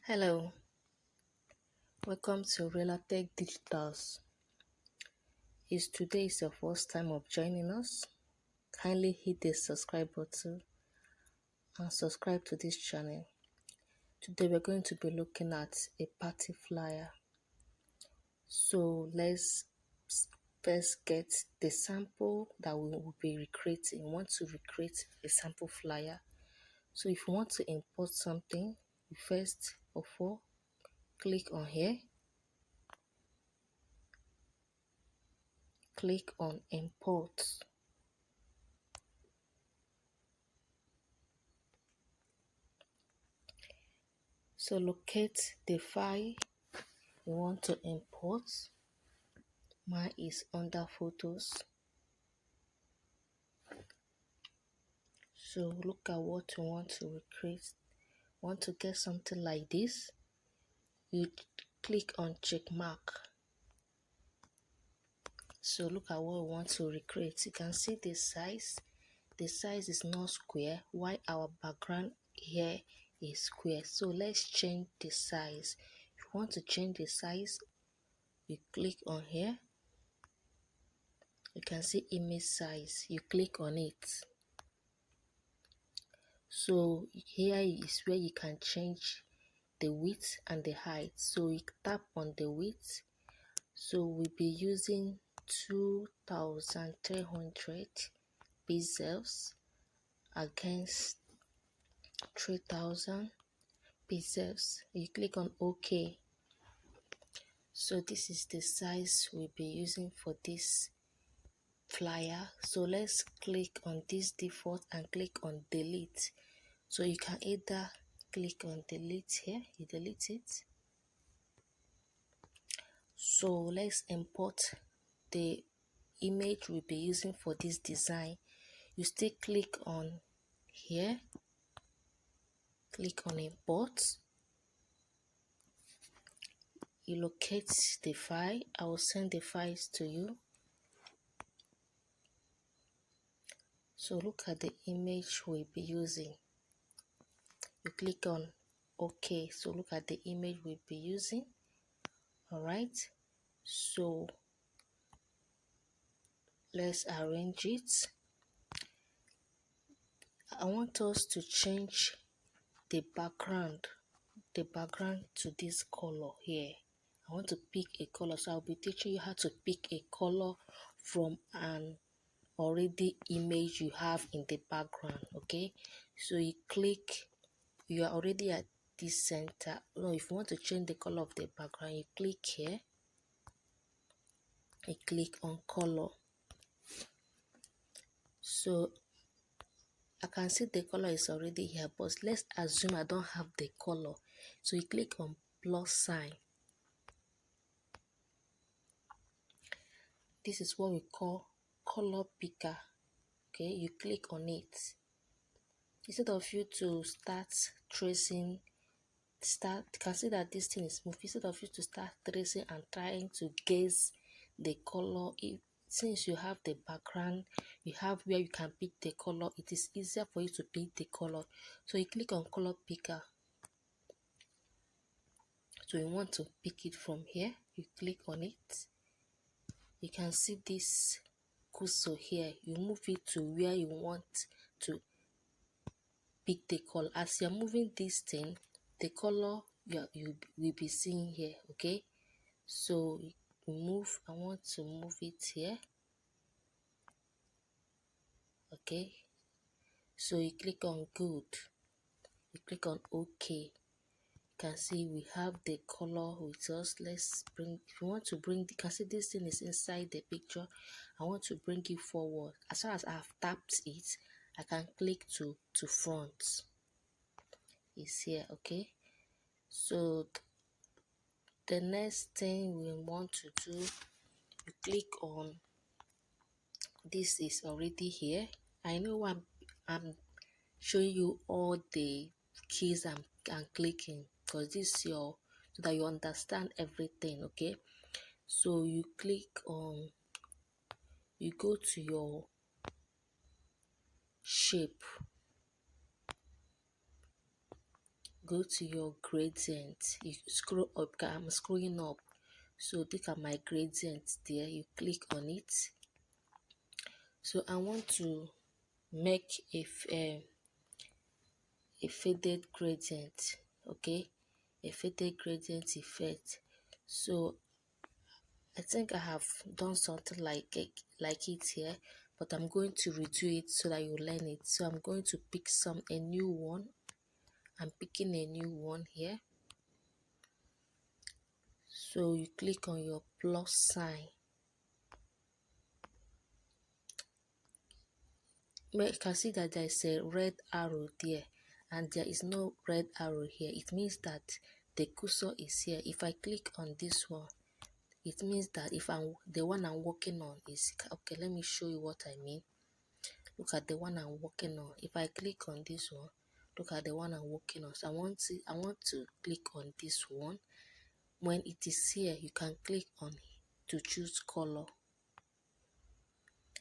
Hello, welcome to Relatech Digitals. If today is your first time of joining us, kindly hit the subscribe button and subscribe to this channel. Today we're going to be looking at a party flyer. So let's first get the sample that we will be recreating. We want to recreate a sample flyer. So if you want to import something, you first of all click on here. Click on import. So locate the file you want to import. Mine is under photos. So look at what you want to recreate. Want to get something like this? You click on check mark. So look at what we want to recreate. You can see the size. The size is not square, while our background here is square. So let's change the size. If you want to change the size, you click on here. You can see image size. You click on it. So here is where you can change the width and the height. So you tap on the width. So we'll be using 2300 pixels against 3000 pixels. You click on OK. So this is the size we'll be using for this flyer. So let's click on this default and click on delete. So you can either click on delete here, you delete it. So let's import the image we'll be using for this design. You still click on here, click on import. You locate the file. I will send the files to you. So look at the image we'll be using. You click on OK. So look at the image we'll be using. Alright. So let's arrange it. I want us to change the background to this color here. I want to pick a color, so I'll be teaching you how to pick a color from an already image you have in the background. Okay, so you are already at this center. No, if you want to change the color of the background, you click here, you click on color. So I can see the color is already here, but let's assume I don't have the color. So you click on plus sign. This is what we call color picker. Okay, you click on it. Instead of you to start tracing, you can see that this thing is moving. Instead of you to start tracing and trying to guess the color, since you have the background, you have where you can pick the color, it is easier for you to pick the color. So you click on color picker. So you want to pick it from here, you click on it. You can see this cursor here. You move it to where you want to pick the color. As you're moving this thing, the color you will be seeing here. Okay, so move. I want to move it here. Okay, so you click on good, you click on OK. You can see we have the color with us. Let's bring, if you want to bring, you can see this thing is inside the picture. I want to bring it forward. As far as I've tapped it, I can click to front. It's here. Okay, so the next thing we want to do, you click on, this is already here. I know I'm showing you all the keys I'm clicking, because this is your, so that you understand everything. Okay, so you click on, you go to your shape, go to your gradient. You scroll up. I'm scrolling up, so look at my gradient there. You click on it. So I want to make a faded gradient, okay, a faded gradient effect. So I think I have done something like it here, but I'm going to redo it so that you learn it. So I'm going to pick a new one. I'm picking a new one here. So you click on your plus sign. You can see that there is a red arrow there, and there is no red arrow here. It means that the cursor is here. If I click on this one, it means that if the one I'm working on is okay. Let me show you what I mean. Look at the one I'm working on. If I click on this one, look at the one I'm working on. So I want to click on this one. When it is here, you can click on to choose color.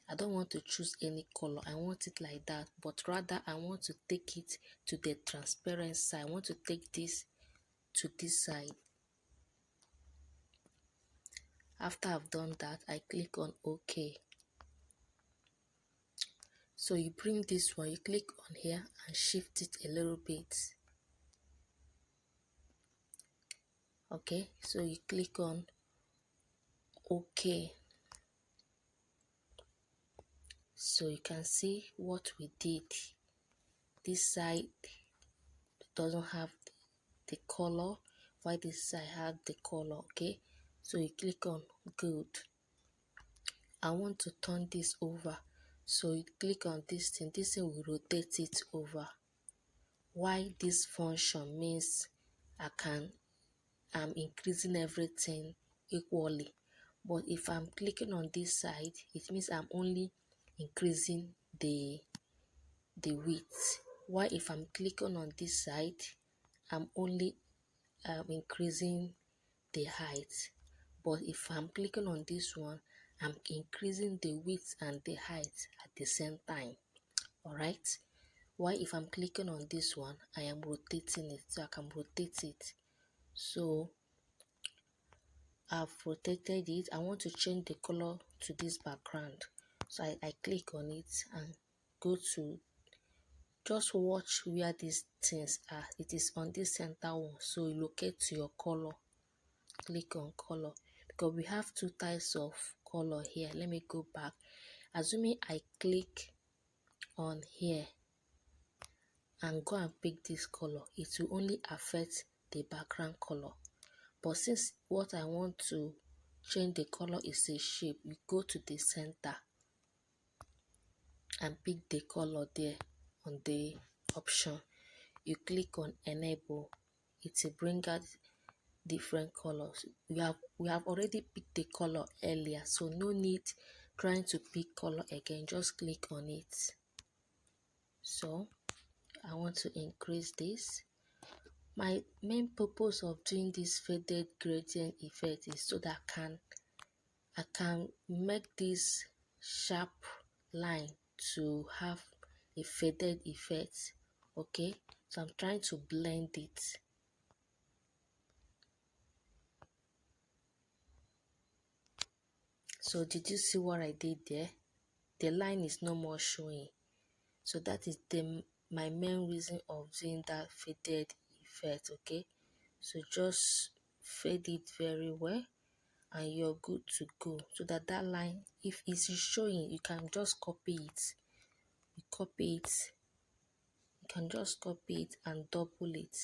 I don't want to choose any color. I want it like that, but rather I want to take it to the transparent side. I want to take this to this side. After I've done that, I click on OK. So you bring this one, you click on here and shift it a little bit. Okay, so you click on OK. So you can see what we did. This side doesn't have the color, while this side had the color. Okay, so you click on good. I want to turn this over, so you click on this thing will rotate it over. Why this function means I'm increasing everything equally, but if I'm clicking on this side, it means I'm only increasing the width. Why if I'm clicking on this side, I'm only increasing the height. But if I'm clicking on this one, I'm increasing the width and the height at the same time. All right. Why if I'm clicking on this one, I am rotating it, so I can rotate it. So I've rotated it. I want to change the color to this background, so I click on it and go to, just watch where these things are. It is on this center one, so you locate to your color, click on color, because we have two types of color here. Let me go back. Assuming I click on here and go and pick this color, it will only affect the background color. But since what I want to change the color is a shape, you go to the center and pick the color there on the option. You click on enable. It will bring out different colors. We have already picked the color earlier, so no need trying to pick color again. Just click on it. So I want to increase this. My main purpose of doing this faded gradient effect is so that I can make this sharp line to have a faded effect. Okay, so I'm trying to blend it. So did you see what I did there? The line is no more showing. So that is my main reason of doing that faded effect. Okay, so just fade it very well and you're good to go. So that line, if it's showing, you can just copy it. You can just copy it and double it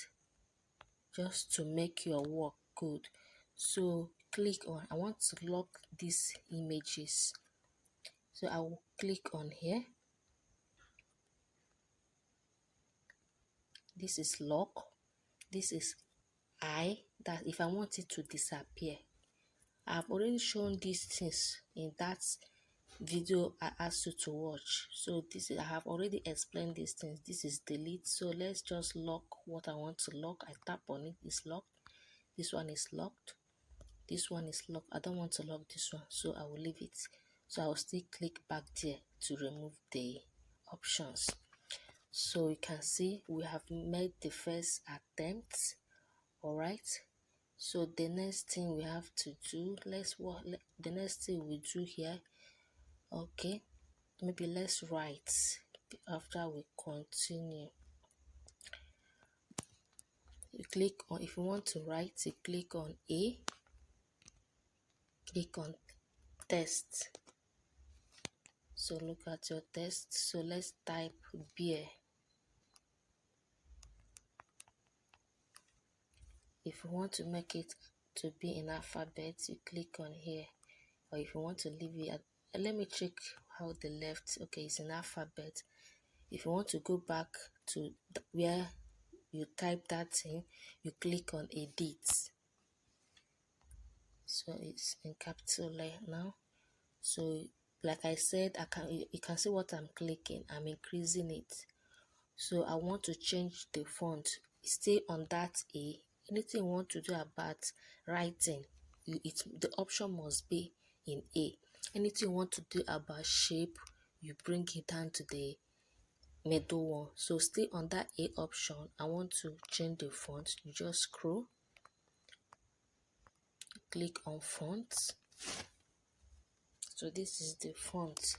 just to make your work good. So click on, I want to lock these images, so I will click on here. This is lock, this is that if I want it to disappear. I've already shown these things in that video I asked you to watch. So this is, I have already explained these things. This is delete. So let's just lock what I want to lock. I tap on it, it's locked. This one is locked. This one is locked. I don't want to lock this one, so I will leave it. So I will still click back there to remove the options. So you can see we have made the first attempt. All right, so the next thing we have to do, the next thing we do here. Okay, maybe let's write after we continue. You click on, if you want to write, you click on A, click on test. So look at your test. So let's type beer. If you want to make it to be in alphabet, you click on here. Or if you want to leave it at, let me check how the left, okay, it's in alphabet. If you want to go back to where you type that thing, you click on edit. So it's in capital now. So like I said, you can see what I'm clicking. I'm increasing it. So I want to change the font. Stay on that A. Anything you want to do about writing, the option must be in A. Anything you want to do about shape, you bring it down to the middle one. So stay on that A option. I want to change the font. You just scroll, click on fonts. So this is the font.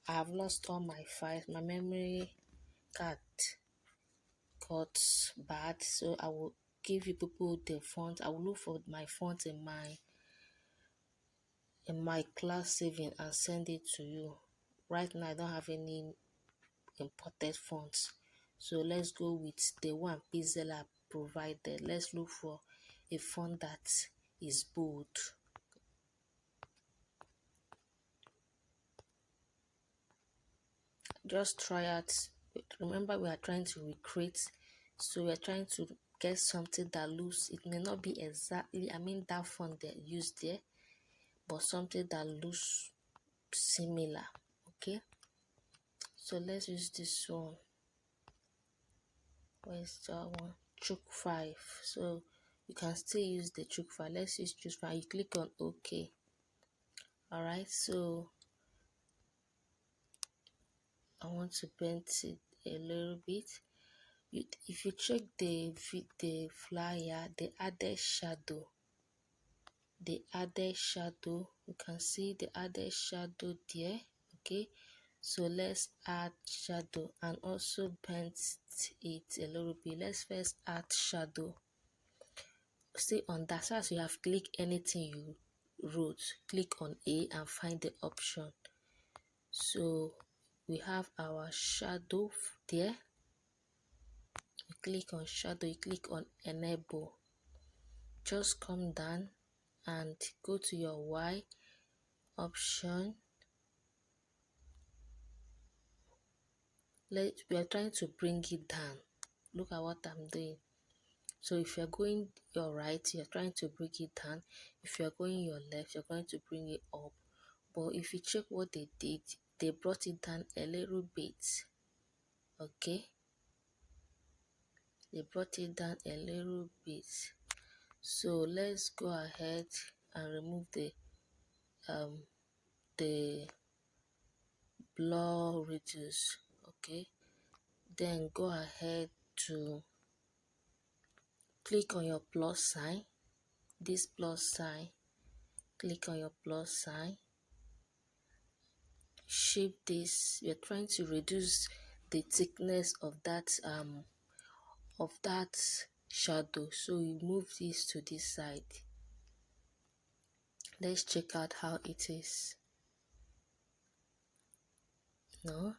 I have lost all my files. My memory card got bad, so I will give you people the font. I will look for my font in my class saving and send it to you. Right now I don't have any imported fonts, so let's go with the one Pixellab provided. Let's look for a font that is bold. Just try out. Remember, we are trying to recreate, so we are trying to get something that looks, it may not be exactly, that font they used there, but something that looks similar. Okay, so let's use this one. Where's that one? Chook 5. So you can still use the Chook 5. Let's use Chook 5. You click on OK. All right, so I want to bend it a little bit. If you check the flyer, the added shadow, you can see the added shadow there. Okay, so let's add shadow and also bend it a little bit. Let's first add shadow. Stay on that. So as you have clicked anything you wrote, click on A and find the option. So we have our shadow there. You click on shadow, you click on enable. Just come down and go to your Y option. We are trying to bring it down. Look at what I'm doing. So if you're going your right, you're trying to bring it down. If you're going your left, you're going to bring it up. But if you check what they did, they brought it down a little bit. Okay, they brought it down a little bit. So let's go ahead and remove the blur reduce. Okay, then go ahead to click on your plus sign, this plus sign, click on your plus sign, shape this. You're trying to reduce the thickness of that shadow, so you move this to this side. Let's check out how it is. No,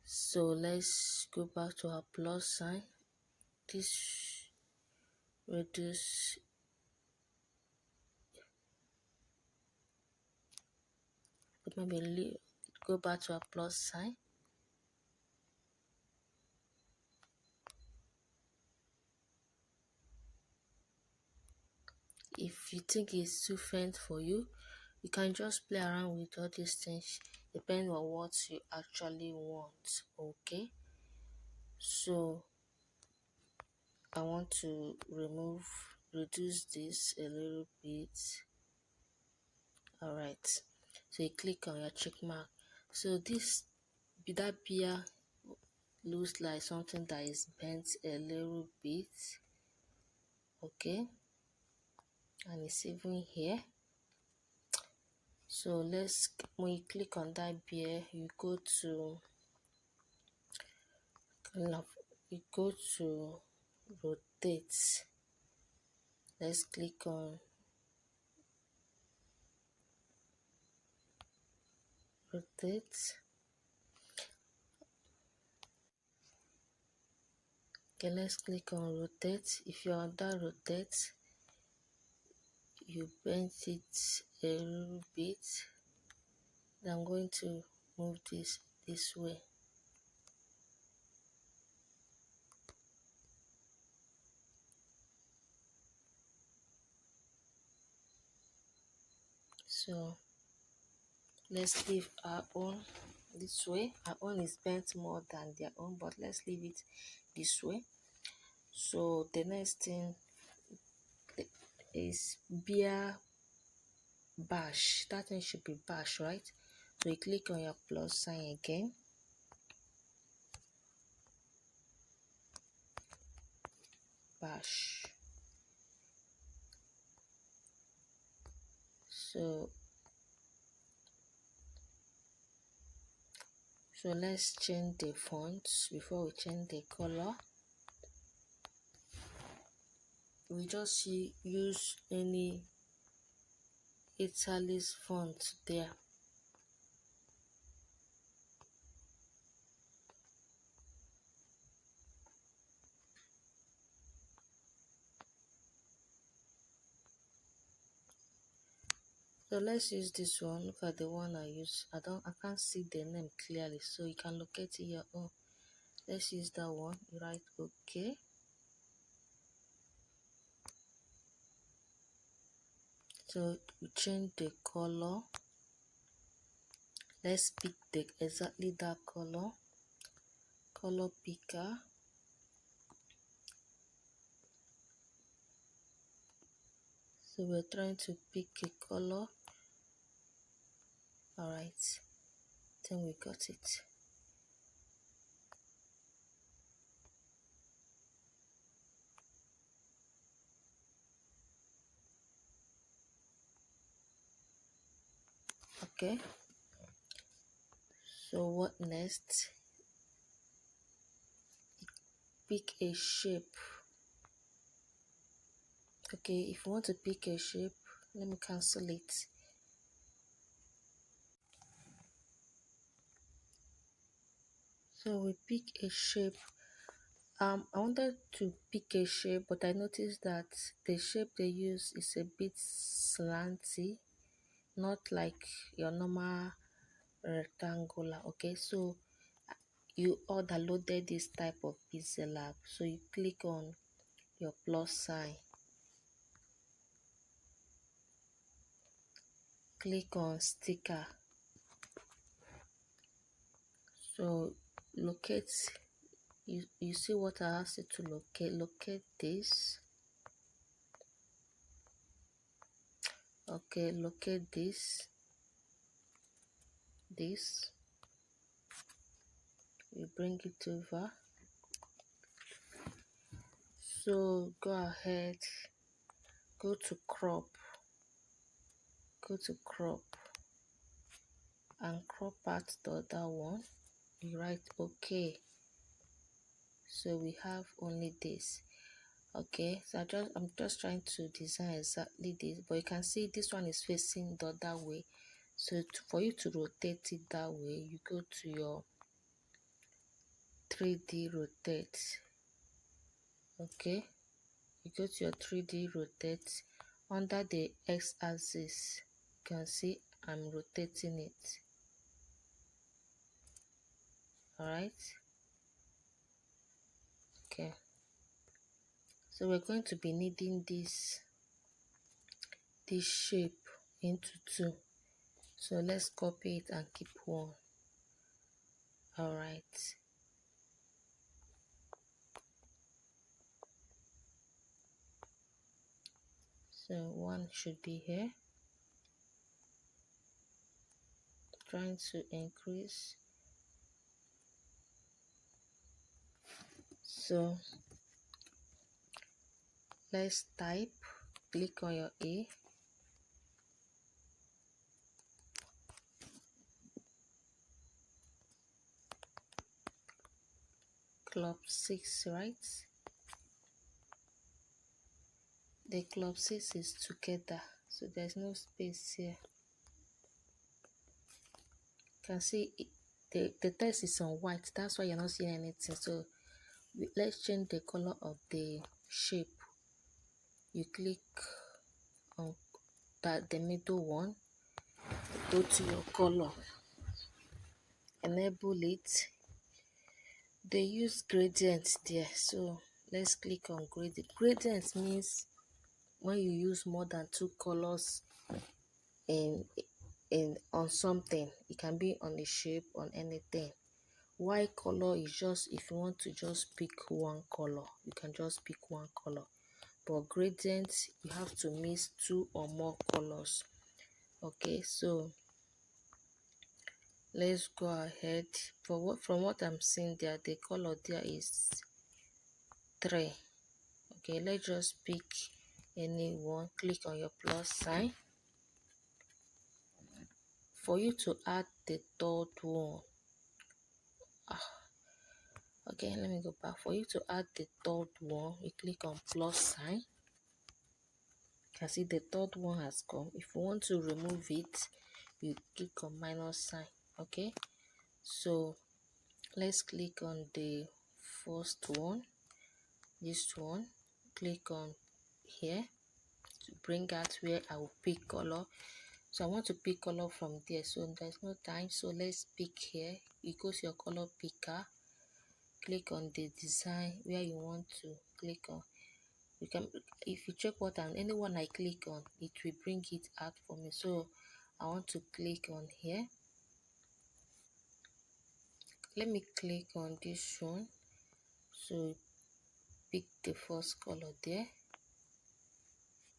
so let's go back to our plus sign. This reduce, maybe go back to our plus sign. If you think it's too faint for you, you can just play around with all these things depending on what you actually want. Okay, so I want to reduce this a little bit. All right, so you click on your check mark. So this that beer looks like something that is bent a little bit, okay, and it's even here. So let's, when you click on that beer, you go to rotate. Let's click on rotate. Okay, let's click on rotate. If you're on that rotate, you bend it a little bit. Then I'm going to move this way. So let's leave our own this way. Our own is bent more than their own, but let's leave it this way. So the next thing is beer bash. That thing should be bash, right? So you click on your plus sign again. Bash. So let's change the font before we change the color. We just use any italics font there. So let's use this one. Look at the one I use. I can't see the name clearly, so you can locate it here. Oh, let's use that one. You write okay. So we change the color. Let's pick exactly that color picker. So we're trying to pick a color. All right, then we got it. Okay, so what next? Pick a shape. Okay, if you want to pick a shape, let me cancel it. So we pick a shape. I wanted to pick a shape, but I noticed that the shape they use is a bit slanty, not like your normal rectangular. Okay, so you all downloaded this type of Pixellab, so you click on your plus sign, click on sticker. So locate, you see what I asked you to locate this. Okay, locate this, you bring it over. So go ahead, go to crop and crop out the other one. You write okay. So we have only this. Okay, so I'm just trying to design exactly this, but you can see this one is facing the other way. So for you to rotate it that way, you go to your 3D rotate. Okay, you go to your 3D rotate. Under the x-axis, you can see I'm rotating it. All right. Okay, so we're going to be needing this shape into two. So let's copy it and keep one. All right. So one should be here. Trying to increase. So let's type, click on your A, club 6, right? The club 6 is together, so there's no space here. You can see the text is on white, that's why you're not seeing anything. So let's change the color of the shape. You click on the middle one, go to your color, enable it. They use gradients there, so let's click on gradient. Gradient means when you use more than two colors in on something. It can be on the shape, on anything. White color is just if you want to just pick one color, you can just pick one color. But gradient, you have to mix two or more colors. Okay, so let's go ahead. From what I'm seeing there, the color there is 3. Okay, let's just pick any one. Click on your plus sign. For you to add the third one, okay, let me go back. For you to add the third one, you click on plus sign. You can see the third one has come. If you want to remove it, you click on minus sign. Okay, so let's click on the first one, this one. Click on here to bring out where I will pick color. So I want to pick color from there, so there's no time, so let's pick here. You go to your color picker, click on the design where you want to click on. You can, if you check what anyone I click on, it will bring it out for me. So I want to click on here. Let me click on this one. So pick the first color there.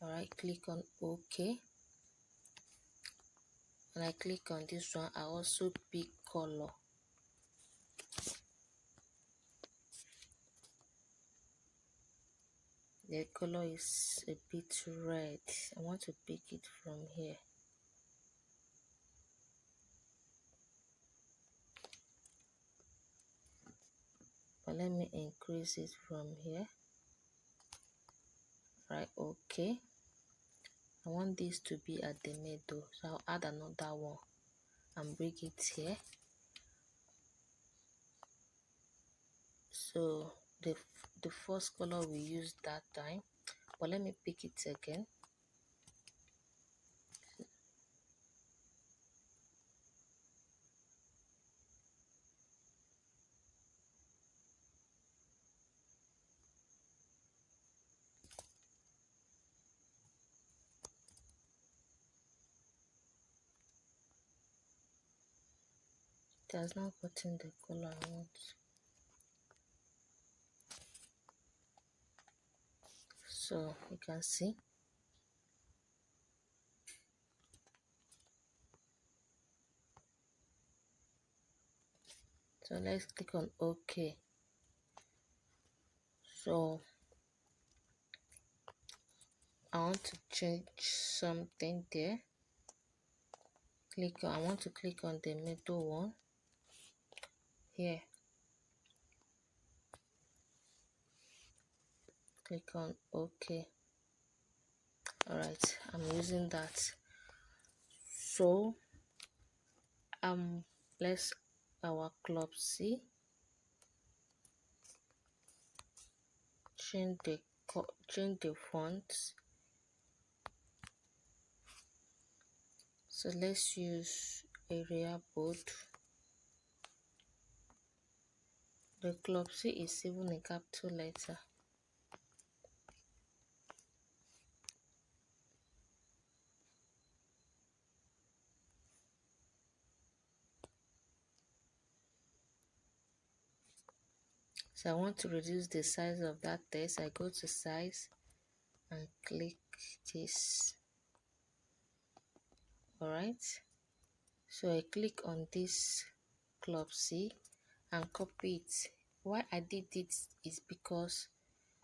Alright, click on OK. And I click on this one, I also pick color. The color is a bit red. I want to pick it from here. But let me increase it from here. Right, okay. I want this to be at the middle, so I'll add another one and bring it here. So the first color we used that time, but let me pick it again. It has not gotten the color I want. So you can see. So let's click on OK. So I want to change something there. I want to click on the middle one here. Click on OK. Alright, I'm using that. So let's our club C. Change the font. So let's use area bold. The club C is even a capital letter. So I want to reduce the size of that text. I go to size and click this. Alright. So I click on this club C and copy it why I did it is because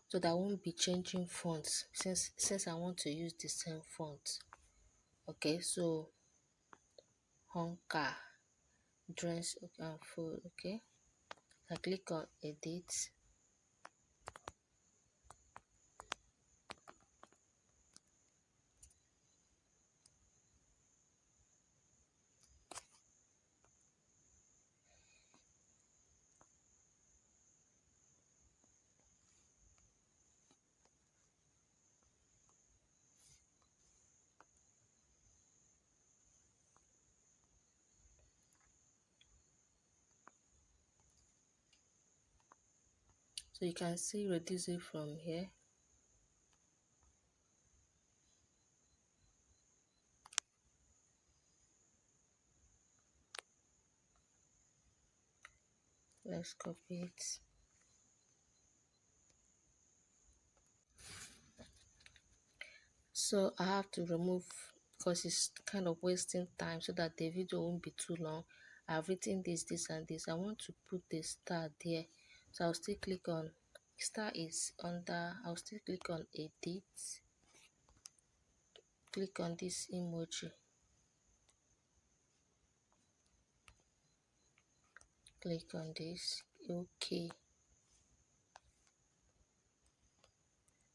so that I won't be changing fonts since I want to use the same font. Okay, so Honka dress and food. Okay, I click on edit. So you can see reduce it from here. Let's copy it. So I have to remove because it's kind of wasting time so that the video won't be too long. I've written this and this. I want to put the star there. So I'll still click on star is under, I'll still click on edit. Click on this emoji. Click on this. Okay.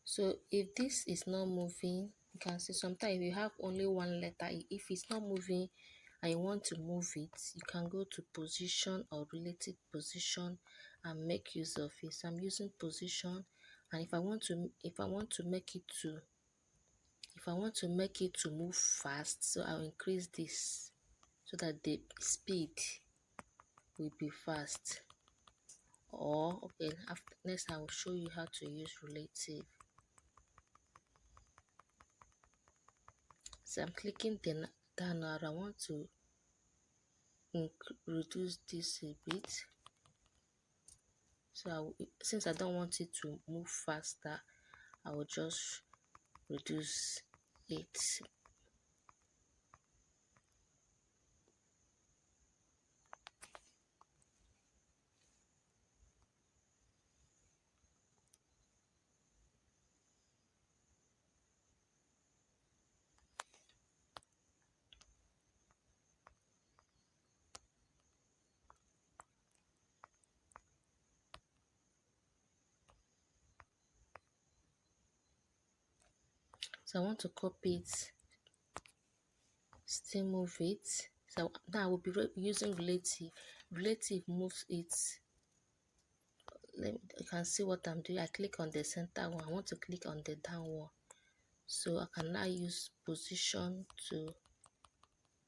So if this is not moving, you can see sometimes if you have only one letter, if it's not moving and you want to move it, you can go to position or related position and make use of it. So I'm using position, and if I want to make it to move fast, so I'll increase this so that the speed will be fast. Or okay, after next I will show you how to use relative. So I'm clicking the down arrow. I want to reduce this a bit. So since I don't want it to move faster, I will just reduce it. So I want to copy it, still move it. So now I will be using relative. Relative moves it. You can see what I'm doing. I click on the center one. I want to click on the down one. So I can now use position to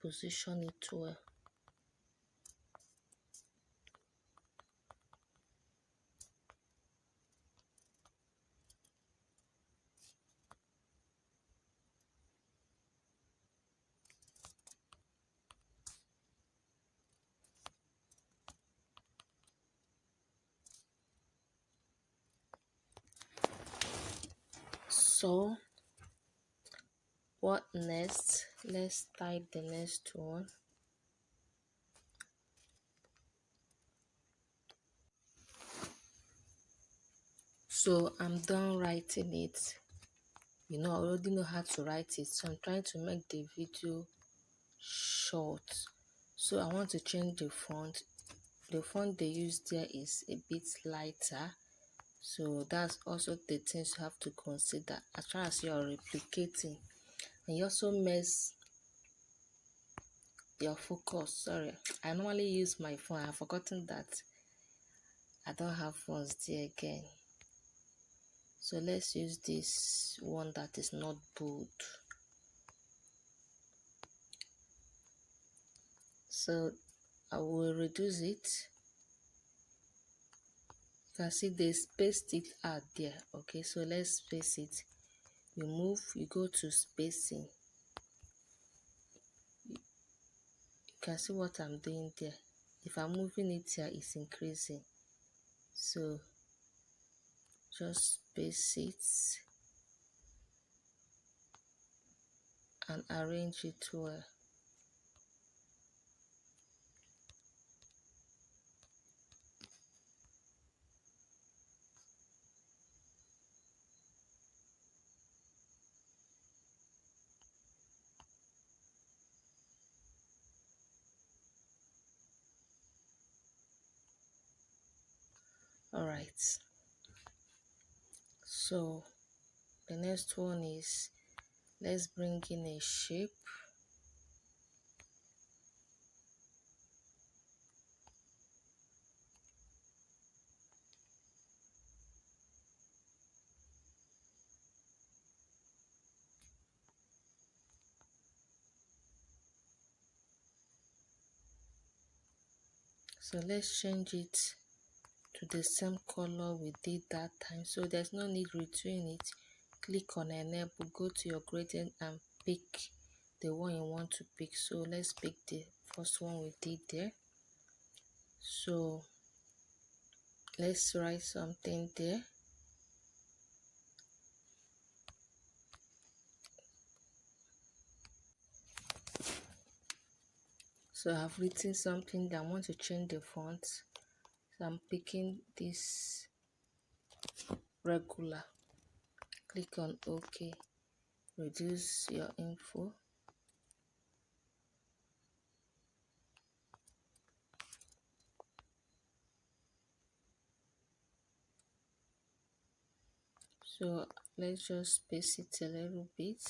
position it well. So what next? Let's type the next one. So I'm done writing it. I already know how to write it. So I'm trying to make the video short. So I want to change the font. The font they use there is a bit lighter. So that's also the things you have to consider as far as you are replicating. And you also mess your focus. Sorry, I normally use my phone. I've forgotten that I don't have phones there again. So let's use this one that is not bold. So I will reduce it. You can see they spaced it out there. Okay, so let's space it. You go to spacing. You can see what I'm doing there. If I'm moving it here, it's increasing. So just space it and arrange it well. All right, so the next one is, let's bring in a shape. So let's change it to the same color we did that time, so there's no need redoing it. Click on enable, go to your gradient and pick the one you want to pick. So let's pick the first one we did there. So let's write something there. So I've written something that I want to change the font. So I'm picking this regular. Click on OK. Reduce your info. So let's just space it a little bit.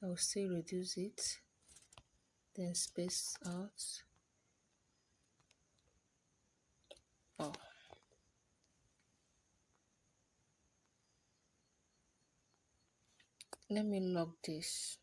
I'll still reduce it, then space out. Oh, let me lock this.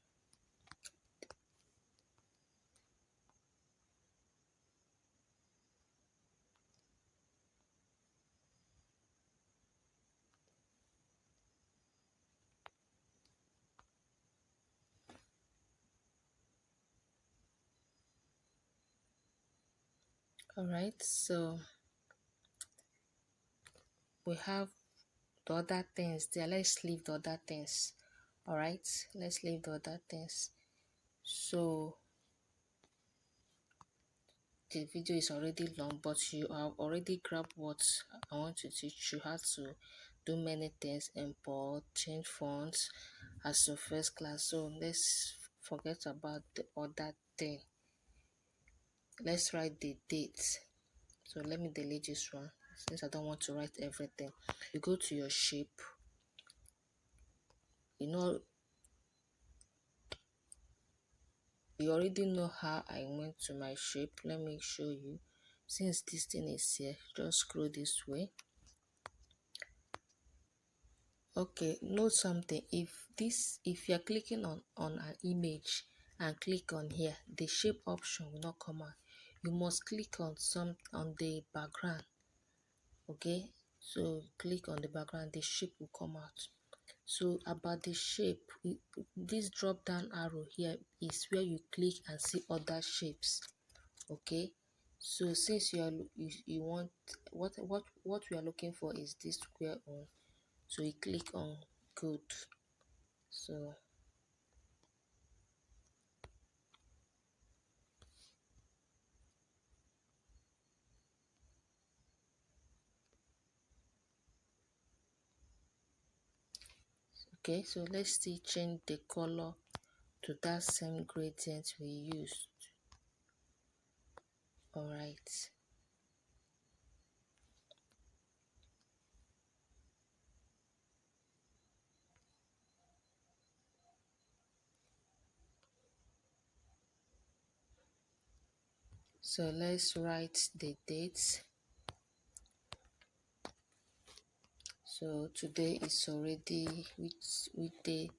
All right, so we have the other things there. Let's leave the other things. All right, let's leave the other things. So the video is already long, but you have already grabbed what I want to teach you how to do many things: import, change fonts as your first class. So let's forget about the other thing. Let's write the date. So let me delete this one since I don't want to write everything. You go to your shape. You already know how I went to my shape. Let me show you. Since this thing is here, just scroll this way. Okay, note something. If you're clicking on an image and click on here, the shape option will not come out. You must click on the background. Okay, so click on the background, the shape will come out. So about the shape, this drop down arrow here is where you click and see other shapes. Okay, so since you want what we are looking for is this square one, so you click on good. So okay, so let's still change the color to that same gradient we used. All right, so let's write the dates. So today is already which day?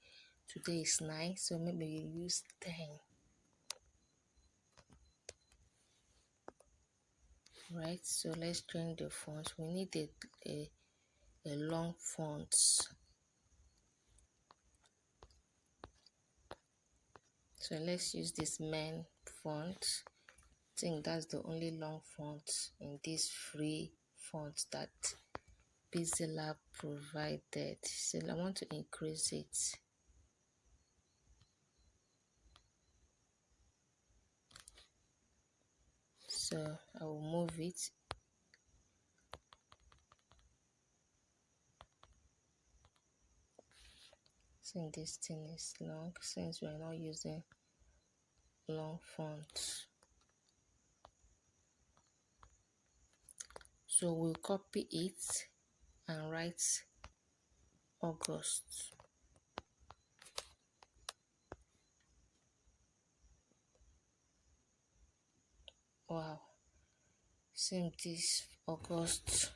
Today is 9, so maybe you use 10. Right, so let's change the font. We need a long font. So let's use this main font. I think that's the only long font in this free font that Pixellab provided. So I want to increase it. So I will move it. Since this thing is long, since we're not using long fonts. So we'll copy it and write August. Wow, same this August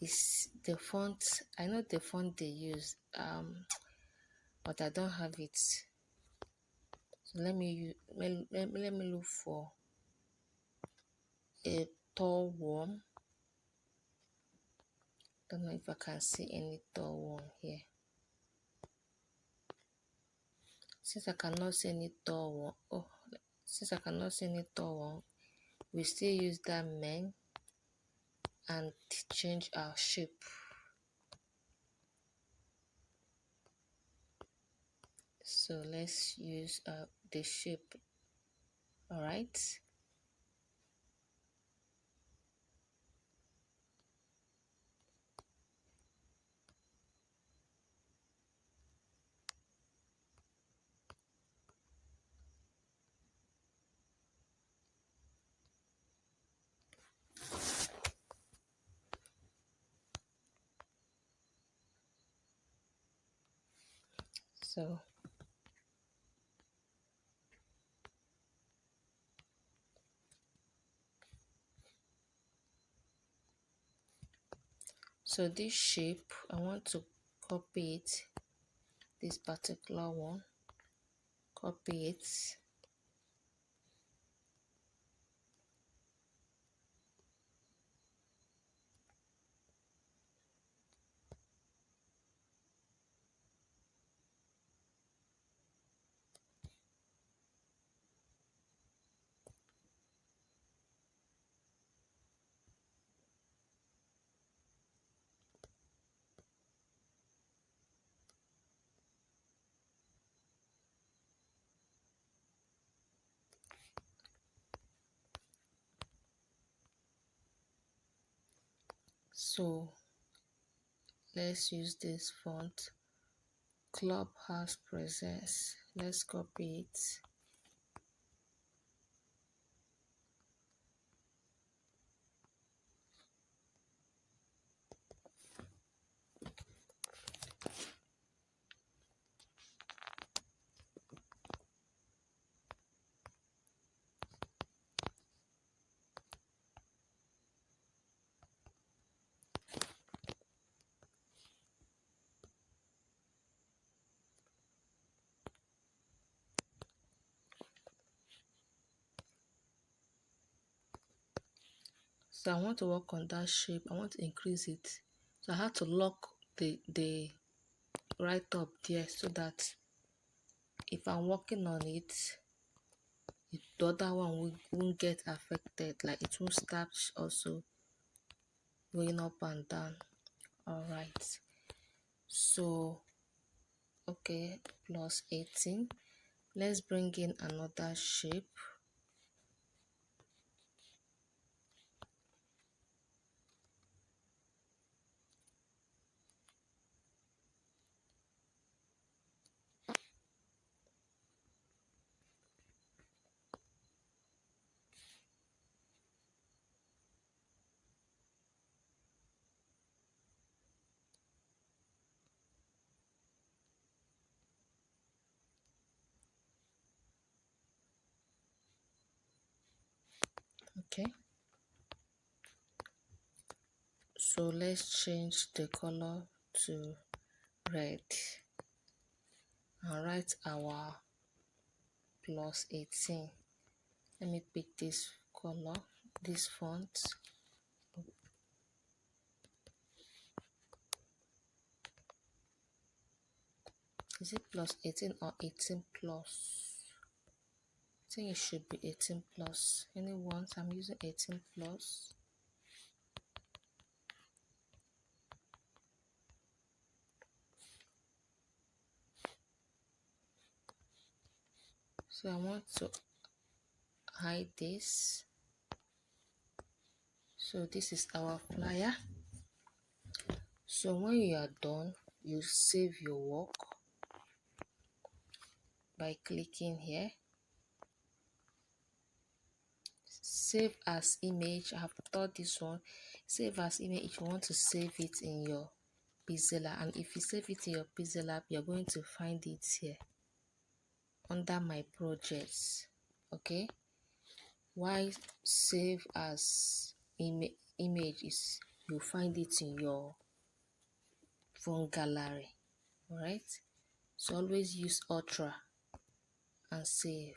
is the font. I know the font they use, but I don't have it. So let me look for a tall one. Don't know if I can see any tall one here. Since I cannot see any tall one, since I cannot see any tall one, we still use that men and change our shape. So let's use the shape. All right. So this shape, I want to copy it, this particular one, copy it. So let's use this font, Clubhouse Presence. Let's copy it. So I want to work on that shape. I want to increase it. So I have to lock the right up there so that if I'm working on it, the other one won't get affected. Like it won't start also going up and down. All right. So okay, plus 18. Let's bring in another shape. Okay. So let's change the color to red and write our plus 18. Let me pick this color, this font. Is it plus 18 or 18 plus? I think it should be 18 plus. Anyone? I'm using 18 plus. So I want to hide this. So this is our flyer. So when you are done, you save your work by clicking here, save as image. I have taught this one. Save as image if you want to save it in your Pixellab, and if you save it in your Pixellab, you're going to find it here under my projects. Okay, why save as image is you find it in your phone gallery. All right, so always use Ultra and save.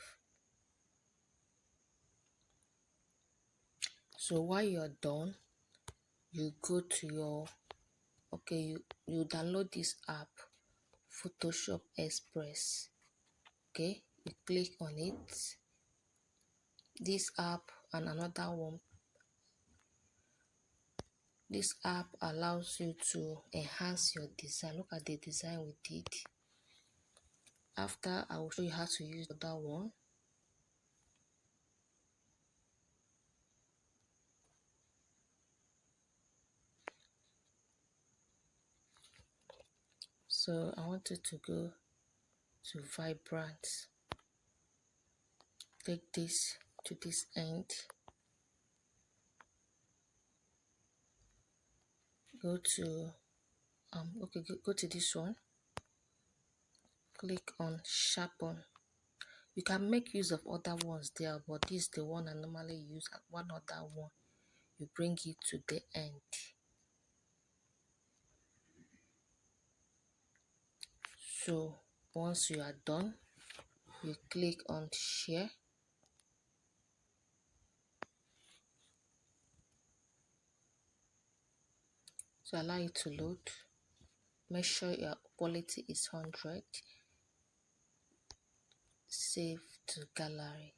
So while you're done, you go to your you download this app, Photoshop Express. Okay, you click on it. This app and another one. This app allows you to enhance your design. Look at the design we did. After, I will show you how to use the other one. So I want you to go to Vibrant. Take this to this end. Go to go to this one. Click on Sharpen. You can make use of other ones there, but this is the one I normally use. One other one, you bring it to the end. So once you are done, you click on Share. So allow it to load. Make sure your quality is 100. Save to gallery.